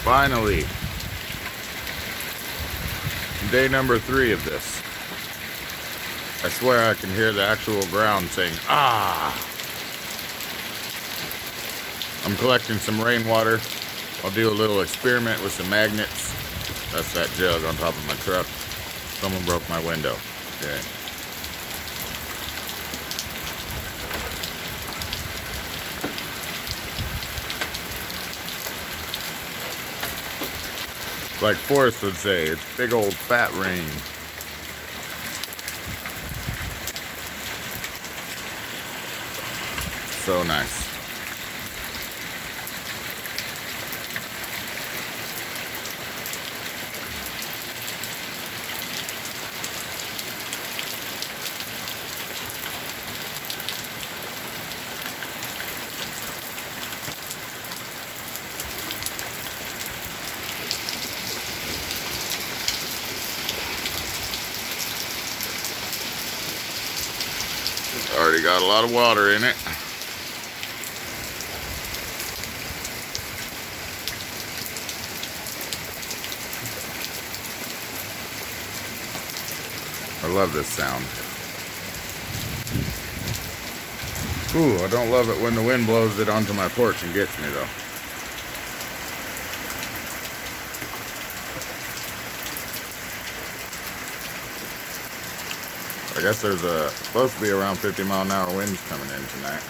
Finally. Day number 3 of this. I swear I can hear the actual ground saying, ah! I'm collecting some rainwater. I'll do a little experiment with some magnets. That's that jug on top of my truck. Someone broke my window. Okay. Like Forrest would say, it's big old fat rain. So nice. Already got a lot of water in it. I love this sound. Ooh, I don't love it when the wind blows it onto my porch and gets me though. I guess there's supposed to be around 50-mile-an-hour winds coming in tonight.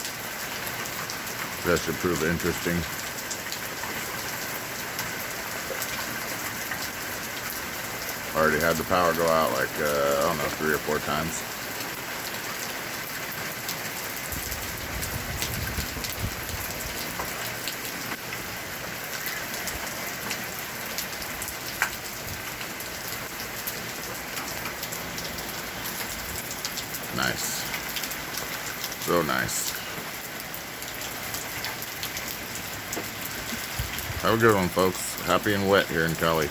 That should prove interesting. Already had the power go out like, I don't know, 3 or 4 times. Nice. So nice. Have a good one, folks. Happy and wet here in Cali.